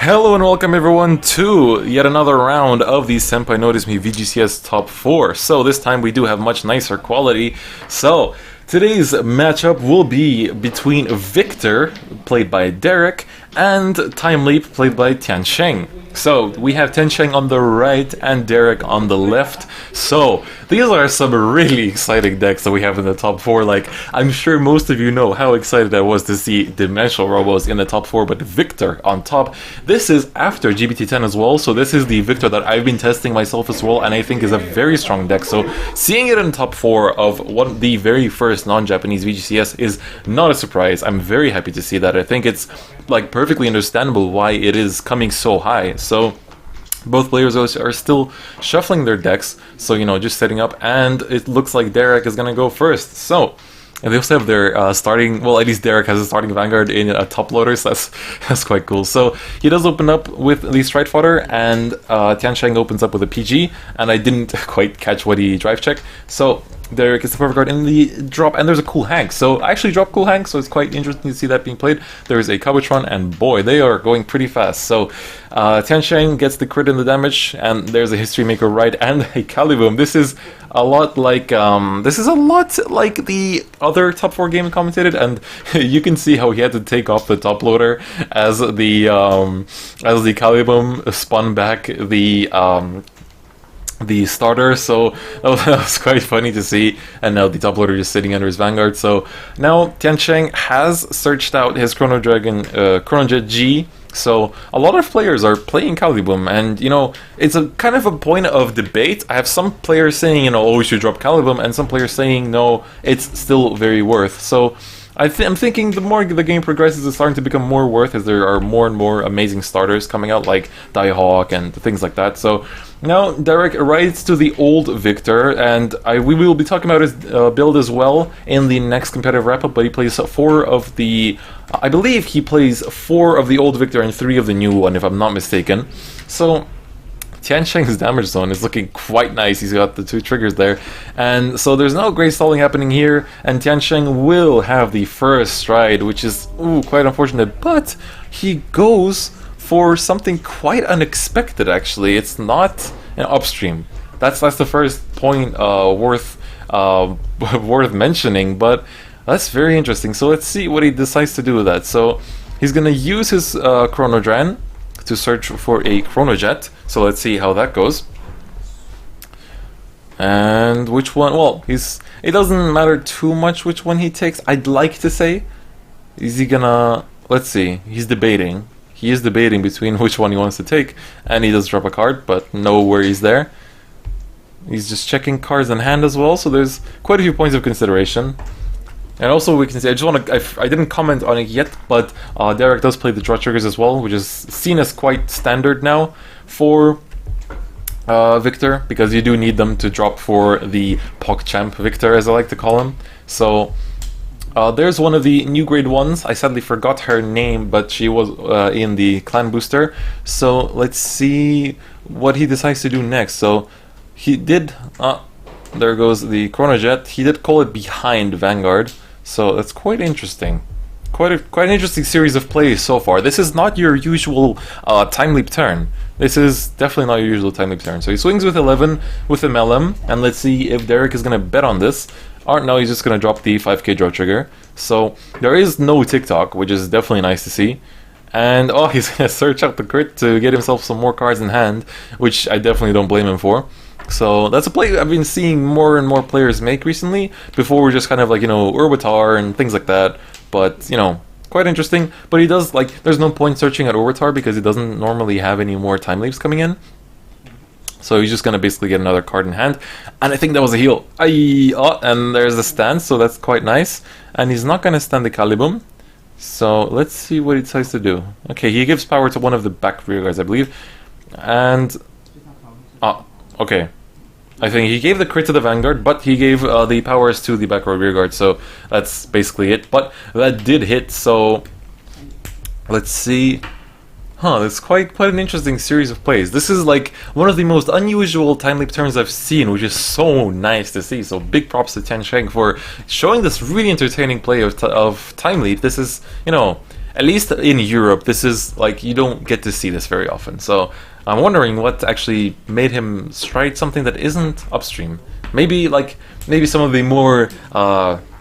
Hello and welcome everyone to yet another round of the SenpaiNoticeMe VGCS top 4. So this time we do have much nicer quality. So today's matchup will be between Victor, played by Derek, and Time Leap, played by Tian Sheng. So we have Tian Sheng on the right and Derek on the left. So these are some really exciting decks that we have in the top 4. Like, I'm sure most of you know how excited I was to see Dimensional Robos in the top 4, but Victor on top. This is after GBT10 as well, so this is the Victor that I've been testing myself as well, and I think is a very strong deck. So seeing it in top 4 of the very first non-Japanese VGCS is not a surprise. I'm very happy to see that. I think it's like perfectly understandable why it is coming so high. So both players are still shuffling their decks, so you know, just setting up, and it looks like Derek is gonna go first. So and they also have their starting, well, at least Derek has a starting Vanguard in a top loader, so that's quite cool. So he does open up with the Stride Fodder, and Tian Sheng opens up with a PG, and I didn't quite catch what he drive checked. So Derek is the perfect card in the drop, and there's a Cool Hank. So I actually dropped Cool Hank, so it's quite interesting to see that being played. There's a Cubitron, and boy, they are going pretty fast. So Tian Sheng gets the crit in the damage, and there's a History Maker right, and a Caliboom. This is a lot like the other top 4 game commentated, and you can see how he had to take off the top loader as the Caliboom spun back the starter. So that was quite funny to see. And now the top loader just sitting under his Vanguard. So now Tian Sheng has searched out his Chrono Jet G. So a lot of players are playing Caliboom, and you know, it's a kind of a point of debate. I have some players saying, you know, oh, we should drop Caliboom, and some players saying no, it's still very worth. So I'm thinking the more the game progresses, it's starting to become more worth as there are more and more amazing starters coming out, like Diehawk and things like that. So now Derek rides to the old Victor, and we will be talking about his build as well in the next competitive wrap-up, but he plays 4 of the... I believe he plays 4 of the old Victor and 3 of the new one, if I'm not mistaken. So Tian Sheng's damage zone is looking quite nice. He's got the 2 triggers there, and so there's no great stalling happening here, and Tian Sheng will have the first stride, which is quite unfortunate, but he goes for something quite unexpected. Actually, it's not an upstream. That's the first point worth mentioning, but that's very interesting. So let's see what he decides to do with that. So he's gonna use his Chrono Dran to search for a Chrono Jet. So let's see how that goes. And which one? Well, it doesn't matter too much which one he takes. I'd like to say, is he gonna? Let's see. He's debating. He is debating between which one he wants to take, and he does drop a card, but no worries there. He's just checking cards in hand as well, so there's quite a few points of consideration. And also we can say, I didn't comment on it yet, but Derek does play the draw triggers as well, which is seen as quite standard now for Victor, because you do need them to drop for the PogChamp Victor, as I like to call him. So there's one of the new grade ones. I sadly forgot her name, but she was in the clan booster. So let's see what he decides to do next. So he did, there goes the Chrono Jet. He did call it behind Vanguard. So that's quite interesting. Quite an interesting series of plays so far. This is not your usual Time Leap turn. This is definitely not your usual Time Leap turn. So he swings with 11 with a LM, and let's see if Derek is going to bet on this. Or no, he's just going to drop the 5k draw trigger. So there is no TikTok, which is definitely nice to see. And he's going to search out the crit to get himself some more cards in hand, which I definitely don't blame him for. So that's a play I've been seeing more and more players make recently. Before we're just kind of like, you know, Urbitar and things like that. But, you know, quite interesting. But he does, like, there's no point searching at Urbitar because he doesn't normally have any more time leaps coming in. So he's just going to basically get another card in hand. And I think that was a heal. And there's a stance, so that's quite nice. And he's not going to stand the Caliboom. So let's see what he decides to do. Okay, he gives power to one of the back rear guards, I believe. And... okay. I think he gave the crit to the Vanguard, but he gave the powers to the back row rear guard, so that's basically it. But that did hit, so let's see. It's quite an interesting series of plays. This is like one of the most unusual Time Leap turns I've seen, which is so nice to see. So big props to Tian Sheng for showing this really entertaining play of Time Leap. This is, you know, at least in Europe, this is like, you don't get to see this very often. So I'm wondering what actually made him stride something that isn't upstream. Maybe some of the more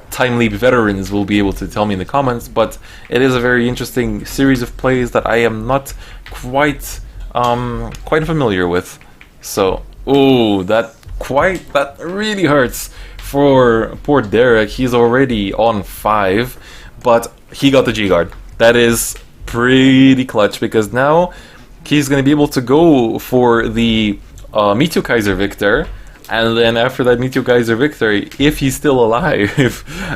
Time Leap veterans will be able to tell me in the comments, but it is a very interesting series of plays that I am not quite familiar with. So, ooh, that really hurts for poor Derek. He's already on 5, but he got the G-Guard. That is pretty clutch, because now he's going to be able to go for the Meteor Kaiser Victor, and then after that Meteor Kaiser victory, if he's still alive,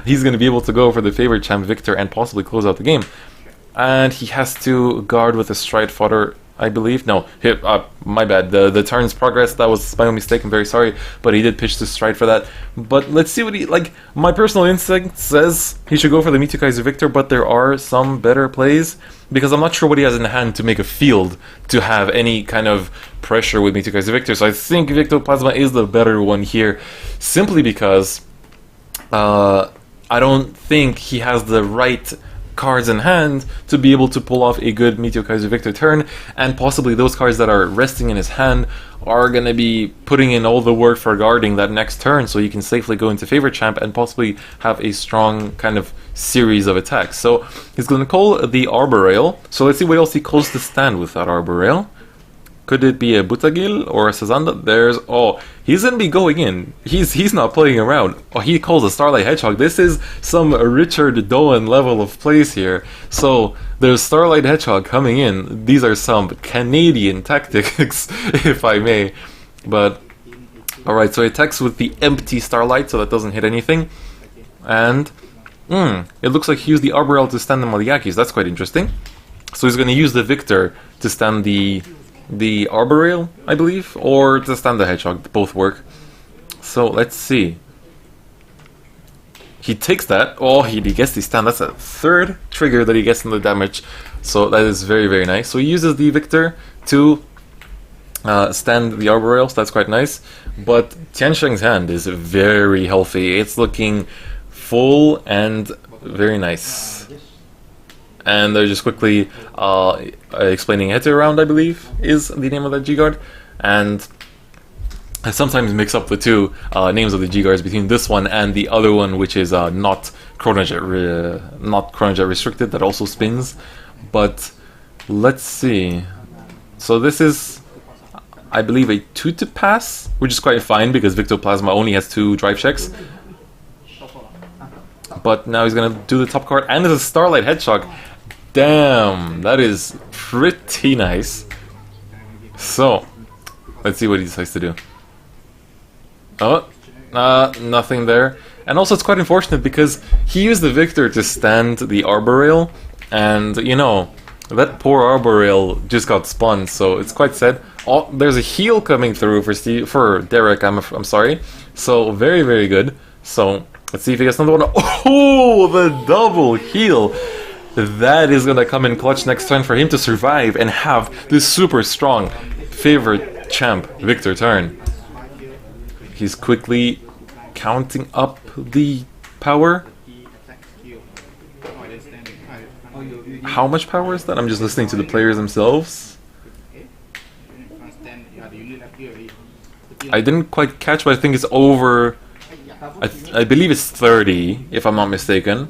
he's going to be able to go for the favorite champ Victor and possibly close out the game. And he has to guard with a stride fodder, I believe. No, my bad. The turn's progress, that was my own mistake, I'm very sorry, but he did pitch the stride for that. But let's see what he, like, my personal instinct says he should go for the Meteor Kaiser Victor, but there are some better plays, because I'm not sure what he has in hand to make a field to have any kind of pressure with Meteor Kaiser Victor. So I think Victor Plasma is the better one here, simply because I don't think he has the right cards in hand to be able to pull off a good Meteor Kaiser Victor turn, and possibly those cards that are resting in his hand are going to be putting in all the work for guarding that next turn, so you can safely go into favorite champ and possibly have a strong kind of series of attacks. So he's going to call the Arbor Rail. So let's see what else he calls to stand with that Arbor Rail. Could it be a Butagil or a Sazanda? There's, oh, he's going to be going in. He's not playing around. Oh, he calls a Starlight Hedgehog. This is some Richard Doan level of plays here. So there's Starlight Hedgehog coming in. These are some Canadian tactics, if I may. But, alright, so he attacks with the empty Starlight, so that doesn't hit anything. And, it looks like he used the Arbor Rail to stand the Maliakis. That's quite interesting. So he's going to use the Victor to stand the Arbor Rail, I believe, or to stand the Hedgehog. Both work. So let's see. He takes that. Oh, he gets the stand. That's a third trigger that he gets in the damage. So that is very, very nice. So he uses the Victor to stand the Arbor Rail. So that's quite nice. But Tian Sheng's hand is very healthy. It's looking full and very nice. And they're just quickly explaining Hete Round, I believe, is the name of that G-Guard. And I sometimes mix up the two names of the G-Guards between this one and the other one, which is not Chronojet restricted, that also spins. But let's see. So this is, I believe, a 2 to pass, which is quite fine because Victor Plasma only has 2 drive checks. But now he's going to do the top card, and there's a Starlight Hedgehog. Damn, that is pretty nice. So, let's see what he decides to do. Oh, nothing there. And also it's quite unfortunate because he used the Victor to stand the Arbor Rail, and you know, that poor Arbor Rail just got spun, so it's quite sad. Oh, there's a heal coming through for Derek, I'm sorry. So, very, very good. So, let's see if he gets another one. Oh, the double heal! That is gonna come in clutch next turn for him to survive and have this super strong favorite champ Victor turn. He's quickly counting up the power. How much power is that? I'm just listening to the players themselves. I didn't quite catch, but I think it's over. I believe it's 30, if I'm not mistaken.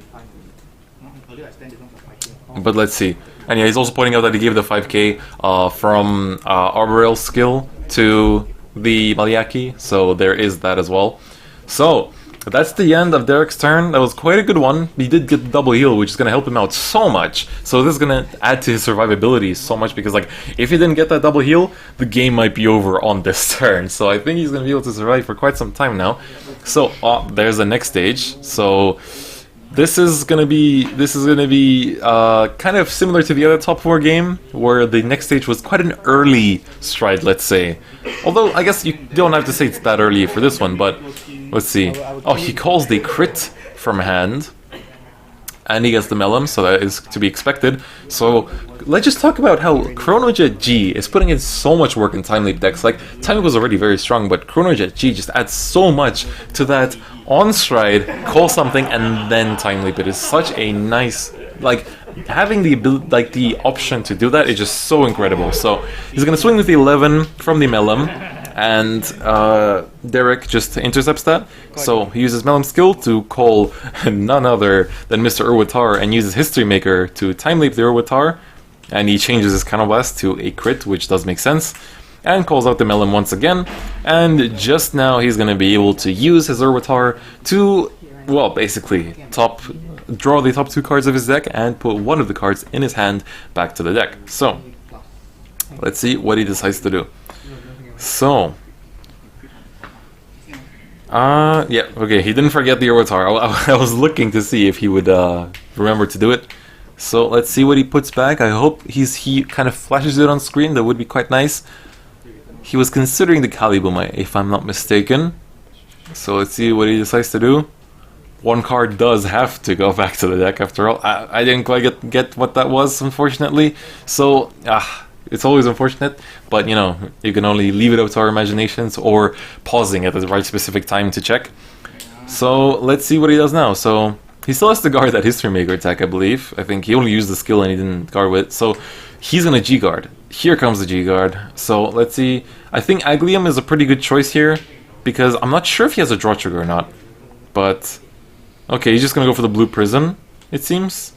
But let's see. And yeah, he's also pointing out that he gave the 5k from Arbor Rail skill to the Maliaki, so there is that as well. So, that's the end of Derek's turn. That was quite a good one. He did get the double heal, which is going to help him out so much. So this is going to add to his survivability so much, because like, if he didn't get that double heal, the game might be over on this turn. So I think he's going to be able to survive for quite some time now. So, there's the next stage. So this is gonna be kind of similar to the other top 4 game, where the next stage was quite an early stride, let's say. Although I guess you don't have to say it's that early for this one, but let's see. Oh, he calls the crit from hand, and he gets the Melem, so that is to be expected. So let's just talk about how Chronojet G is putting in so much work in Time Leap decks. Like, Time Leap was already very strong, but Chronojet G just adds so much to that on stride, call something, and then Time Leap. It is such a nice, like, having the ability, like the option to do that is just so incredible. So he's gonna swing with the 11 from the Melem, and Derek just intercepts that. So he uses Melem skill to call none other than Mr. Urwatar and uses History Maker to time leap the Urwatar, and he changes his counterblast to a crit, which does make sense, and calls out the Melem once again. And just now he's gonna be able to use his Urwatar to, well, basically draw the top 2 cards of his deck and put one of the cards in his hand back to the deck. So let's see what he decides to do. So yeah, okay, he didn't forget the Urwatar. I was looking to see if he would remember to do it. So let's see what he puts back. I hope he kind of flashes it on screen. That would be quite nice. He was considering the Calibum, if I'm not mistaken. So let's see what he decides to do. One card does have to go back to the deck after all. I didn't quite get what that was, unfortunately. So, it's always unfortunate, but you know, you can only leave it up to our imaginations or pausing at the right specific time to check. So, let's see what he does now. So, he still has to guard that History Maker attack, I believe. I think he only used the skill and he didn't guard with it. So, he's gonna G-guard. Here comes the G-guard. So, let's see. I think Aglium is a pretty good choice here, because I'm not sure if he has a draw trigger or not. But okay, he's just gonna go for the blue prison, it seems.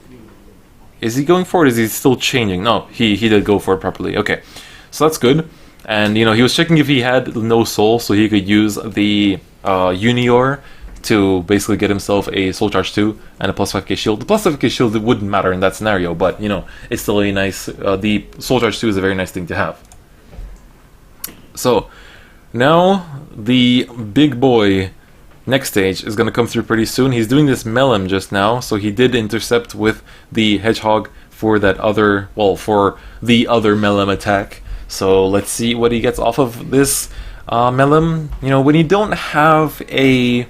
Is he going for it? Is he still changing? No, he did go for it properly. Okay, so that's good. And you know, he was checking if he had no soul, so he could use the Unior to basically get himself a Soul Charge 2 and a plus 5k shield. The plus 5k shield, it wouldn't matter in that scenario, but you know, it's still a nice. The Soul Charge 2 is a very nice thing to have. So now the big boy next stage is going to come through pretty soon. He's doing this Melem just now, so he did intercept with the Hedgehog for that other, well, for the other Melem attack. So let's see what he gets off of this Melem. You know, when you don't have a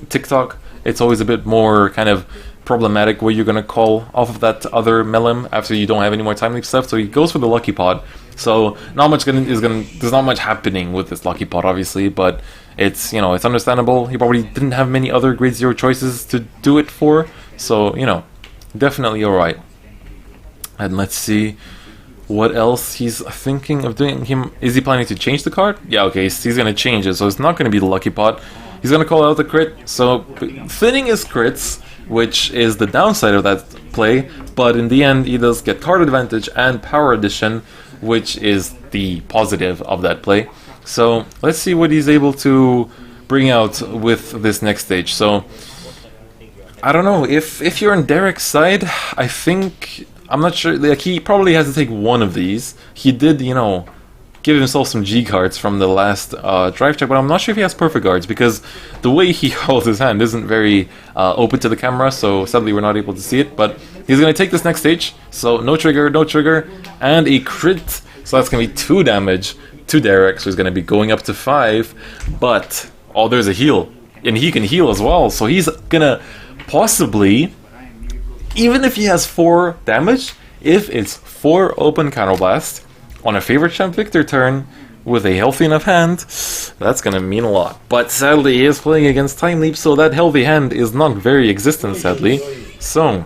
TikTok, it's always a bit more kind of problematic what you're going to call off of that other Melem after you don't have any more time leap stuff. So he goes for the Lucky Pod. So there's not much happening with this Lucky Pot, obviously, but it's, you know, it's understandable. He probably didn't have many other grade 0 choices to do it for, so you know, definitely alright. And let's see what else he's thinking of doing. Is he planning to change the card? Yeah, okay, he's gonna change it, so it's not gonna be the Lucky Pot. He's gonna call out the crit, so thinning his crits, which is the downside of that play, but in the end he does get card advantage and power addition, which is the positive of that play. So let's see what he's able to bring out with this next stage. So I don't know, if you're on Derek's side, I think, I'm not sure, like, he probably has to take one of these. He did, you know, give himself some G cards from the last drive check, but I'm not sure if he has perfect guards, because the way he holds his hand isn't very open to the camera, so sadly we're not able to see it. But he's going to take this next stage, so no trigger, and a crit, so that's going to be 2 damage to Derek, so he's going to be going up to 5, but, oh, there's a heal, and he can heal as well, so he's going to possibly, even if he has 4 damage, if it's 4 open counterblast, on a favorite champ Victor turn, with a healthy enough hand, that's gonna mean a lot. But sadly, he is playing against Time Leap, so that healthy hand is not very existent, sadly. So,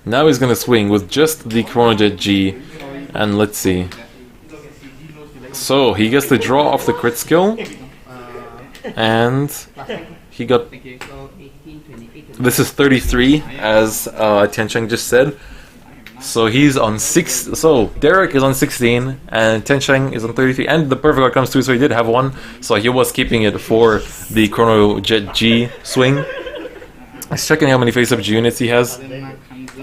now he's gonna swing with just the Chrono Jet G, and let's see. So, he gets the draw off the crit skill, and he got... This is 33, as Tian Sheng just said. So he's on 6. So Derek is on 16, and Tian Sheng is on 33, and the perfect card comes through. So he did have one. So he was keeping it for the Chrono Jet G swing. He's checking how many face-up G units he has.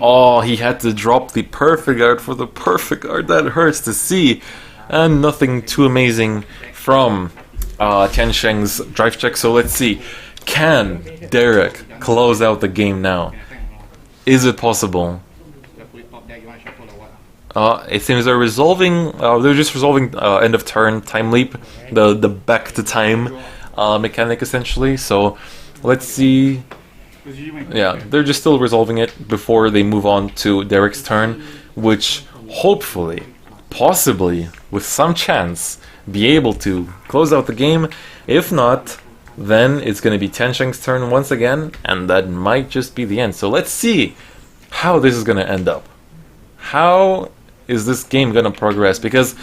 Oh, he had to drop the perfect guard for the perfect guard. That hurts to see, and nothing too amazing from Tian Sheng's drive check. So let's see. Can Derek close out the game now? Is it possible? It seems they're resolving. They're just resolving end of turn time leap, the back to time mechanic essentially. So let's see. Yeah, they're just still resolving it before they move on to Derek's turn, which hopefully, possibly, with some chance, be able to close out the game. If not, then it's going to be Tian Sheng's turn once again, and that might just be the end. So let's see how this is going to end up. How is this game going to progress? Because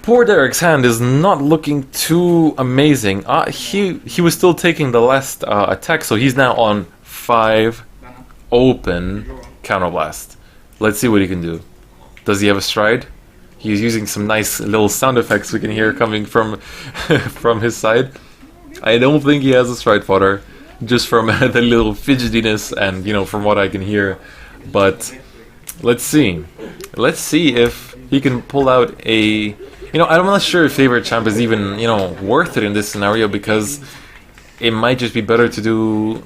poor Derek's hand is not looking too amazing. He was still taking the last attack, so he's now on 5 open counterblast. Let's see what he can do. Does he have a stride? He's using some nice little sound effects we can hear coming from from his side. I don't think he has a stride fodder, just from the little fidgetiness and, you know, from what I can hear. But let's see. Let's see if he can pull out a... You know, I'm not sure if favorite champ is even, you know, worth it in this scenario, because it might just be better to do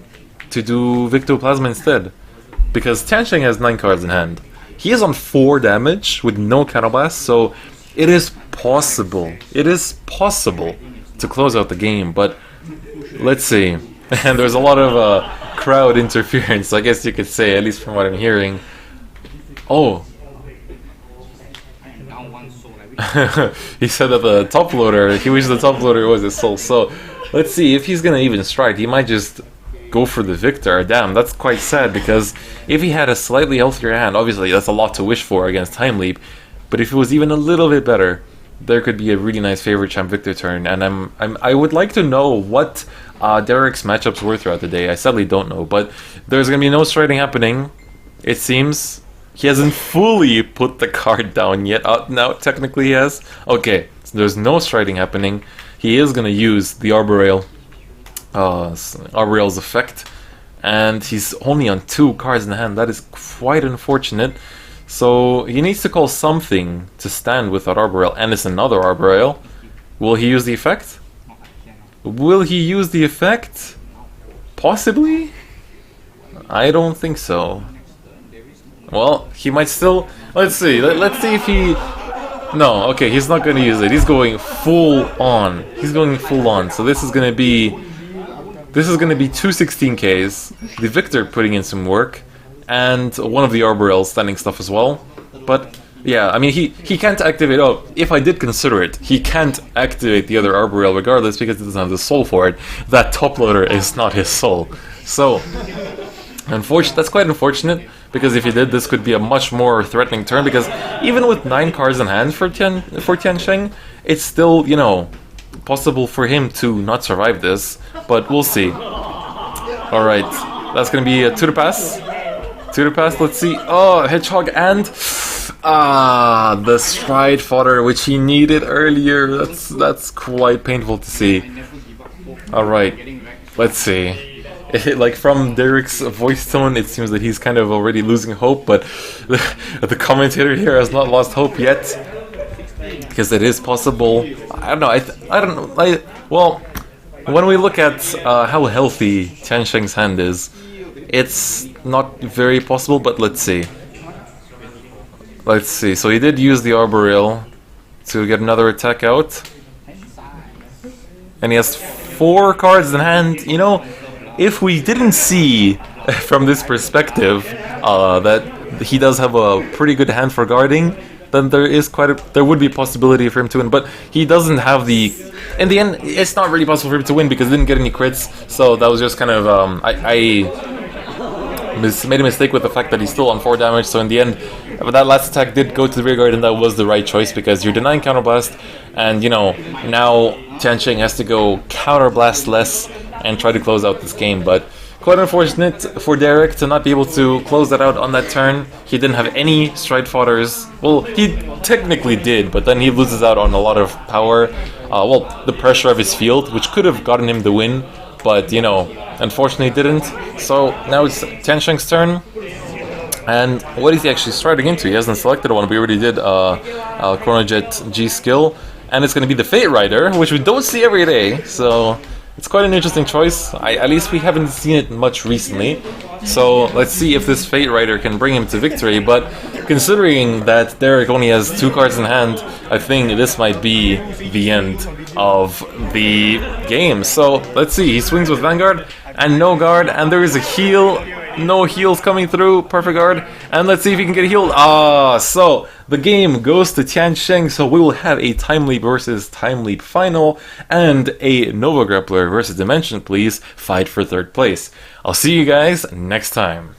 Victoplasma instead. Because Tian Sheng has 9 cards in hand. He is on 4 damage with no counterblast, so it is possible. It is possible to close out the game, but let's see. And there's a lot of crowd interference, I guess you could say, at least from what I'm hearing. Oh. He said that the top loader, he wished the top loader was his soul. So let's see if he's gonna even strike. He might just go for the victor. Damn, that's quite sad, because if he had a slightly healthier hand, obviously that's a lot to wish for against Time Leap, but if it was even a little bit better, there could be a really nice favorite champ victor turn. And I would like to know what Derek's matchups were throughout the day. I sadly don't know, but there's gonna be no striding happening, it seems. He hasn't fully put the card down yet. Now technically he has. Okay, so there's no striding happening. He is gonna use the Arboreal's effect, and he's only on 2 cards in hand. That is quite unfortunate. So he needs to call something to stand with that Arboreal, and it's another Arboreal. Will he use the effect? Will he use the effect? Possibly? I don't think so. Well, he might still... Let's see. Let's see if he... No, okay, he's not going to use it. He's going full on. He's going full on. So this is going to be... This is going to be 2 16Ks. The Victor putting in some work. And one of the Arboreals standing stuff as well. But, yeah, I mean, he can't activate... Oh, if I did consider it, he can't activate the other Arboreal regardless, because he doesn't have the soul for it. That top loader is not his soul. So... that's quite unfortunate, because if he did, this could be a much more threatening turn, because even with 9 cards in hand for Tian Sheng, it's still, you know, possible for him to not survive this, but we'll see. Alright, that's gonna be a tutor pass. Tutor pass, let's see. Oh, Hedgehog and... the stride fodder, which he needed earlier. That's quite painful to see. Alright, let's see. Like, from Derek's voice tone, it seems that he's kind of already losing hope, but the commentator here has not lost hope yet, because it is possible. I don't know. Well, when we look at how healthy Tian Sheng's hand is, it's not very possible. But let's see. Let's see. So he did use the Arboreal to get another attack out, and he has 4 cards in hand. You know, if we didn't see from this perspective that he does have a pretty good hand for guarding, then there would be a possibility for him to win. But he doesn't have the... In the end, it's not really possible for him to win, because he didn't get any crits. So that was just kind of... I made a mistake with the fact that he's still on 4 damage. So in the end, that last attack did go to the rear guard, and that was the right choice, because you're denying counterblast, and, you know, now Tian Sheng has to go counterblast less and try to close out this game. But quite unfortunate for Derek to not be able to close that out on that turn. He didn't have any stride fodders. Well, he technically did, but then he loses out on a lot of power. Well, the pressure of his field, which could have gotten him the win, but, you know, unfortunately didn't. So now it's Tian Sheng's turn. And what is he actually striding into? He hasn't selected one. We already did Chronojet G skill. And it's going to be the Fate Rider, which we don't see every day. So it's quite an interesting choice. At least we haven't seen it much recently. So let's see if this Fate Rider can bring him to victory. But considering that Derek only has 2 cards in hand, I think this might be the end of the game. So let's see. He swings with Vanguard and no guard, and there is a heal. No heals coming through. Perfect guard. And let's see if he can get healed. So the game goes to Tian Sheng. So we will have a Time Leap versus Time Leap final and a Nova Grappler versus Dimension Please fight for third place. I'll see you guys next time.